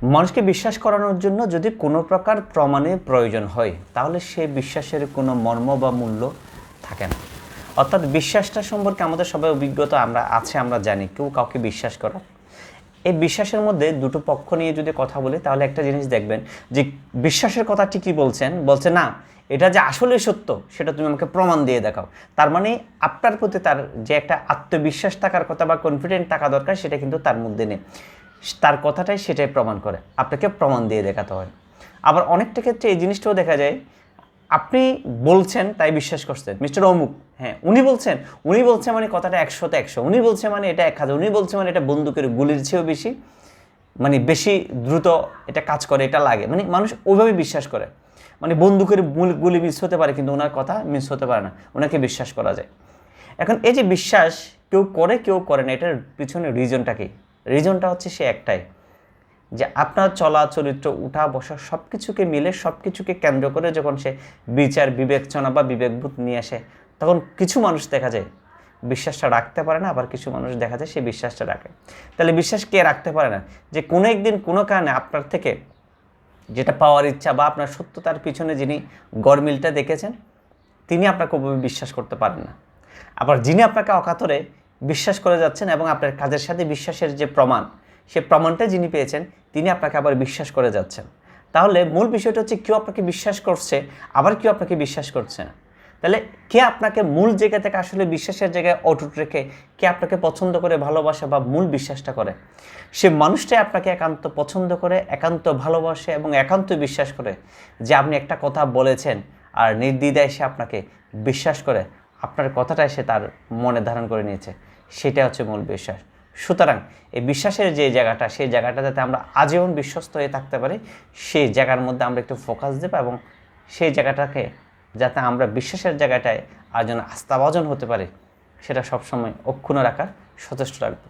মানুষকে বিশ্বাস করানোর জন্য যদি কোনো প্রকার প্রমাণের প্রয়োজন হয় তাহলে সেই বিশ্বাসের কোনো মর্ম বা মূল্য থাকে না। অর্থাৎ বিশ্বাসটা সম্পর্কে আমাদের সবাই অভিজ্ঞতা আমরা জানি কেউ কাউকে বিশ্বাস করা। এই বিশ্বাসের মধ্যে দুটো পক্ষ নিয়ে যদি কথা বলি তাহলে একটা জিনিস দেখবেন যে বিশ্বাসের কথা ঠিকই বলছে না এটা যে আসলে সত্য সেটা তুমি আমাকে প্রমাণ দিয়ে দেখাও। তার মানে আপনার প্রতি তার যে একটা আত্মবিশ্বাস থাকার কথা বা কনফিডেন্ট থাকা দরকার সেটা কিন্তু তার মধ্যে নেই। তার কথাটাই সেটাই প্রমাণ করে, আপনাকে প্রমাণ দিয়ে দেখাতে হয়। আবার অনেকটা ক্ষেত্রে এই জিনিসটাও দেখা যায় আপনি বলছেন তাই বিশ্বাস করছেন মিস্টার অমুক, হ্যাঁ উনি বলছে মানে কথাটা 100তে 100, উনি বলছে মানে এটা 1000, উনি বলছে মানে এটা বন্দুকের গুলির চেয়েও বেশি মানে বেশি দ্রুত এটা কাজ করে, এটা লাগে, মানে মানুষ ওইভাবে বিশ্বাস করে। মানে বন্দুকের গুলি মিস হতে পারে কিন্তু ওনার কথা মিস হতে পারে না, ওনাকে বিশ্বাস করা যায়। এখন এই যে বিশ্বাস কেউ করে কেউ করে না, এটার পিছনে রিজনটা কি? রিজনটা হচ্ছে সে একটাই, যে আপনার চলা চরিত্র উঠা বসা সব কিছুকে মিলে সব কিছুকে কেন্দ্র করে যখন সে বিচার বিবেচনা বা বিবেকবোধ নিয়ে আসে তখন কিছু মানুষ দেখা যায় বিশ্বাসটা রাখতে পারে না, আবার কিছু মানুষ দেখা যায় সে বিশ্বাসটা রাখে। তাহলে বিশ্বাস কে রাখতে পারে না? যে কোনো একদিন কোনো কারণে আপনার থেকে যেটা পাওয়ার ইচ্ছা বা আপনার সত্যতার পিছনে যিনি গরমিলটা দেখেছেন তিনি আপনাকে ওভাবে বিশ্বাস করতে পারেন না। আবার যিনি আপনাকে অকাতরে বিশ্বাস করে যাচ্ছেন এবং আপনার কাজের সাথে বিশ্বাসের যে প্রমাণ সে প্রমাণটা যিনি পেয়েছেন তিনি আপনাকে আবার বিশ্বাস করে যাচ্ছেন। তাহলে মূল বিষয়টা হচ্ছে কেউ আপনাকে বিশ্বাস করছে আবার কেউ আপনাকে বিশ্বাস করছে না। তাহলে কে আপনাকে মূল জায়গা থেকে আসলে বিশ্বাসের জায়গায় অটুট রেখে কে আপনাকে পছন্দ করে ভালোবাসা বা মূল বিশ্বাসটা করে, সে মানুষটাই আপনাকে একান্ত পছন্দ করে, একান্ত ভালোবাসে এবং একান্ত বিশ্বাস করে যে আপনি একটা কথা বলেছেন আর নির্দ্বিধায় সে আপনাকে বিশ্বাস করে আপনার কথাটাই সে তার মনে ধারণ করে নিয়েছে, সেটা হচ্ছে মূল বিশ্বাস। সুতরাং এই বিশ্বাসের যে জায়গাটা সেই জায়গাটা যাতে আমরা আজীবন বিশ্বস্ত হয়ে থাকতে পারি সেই জায়গার মধ্যে আমরা একটু ফোকাস দেব এবং সেই জায়গাটাকে যাতে আমরা বিশ্বাসের জায়গাটায় আর যেন আস্থাভাজন হতে পারে সেটা সবসময় অক্ষুণ্ণ রাখার সচেষ্ট রাখবো।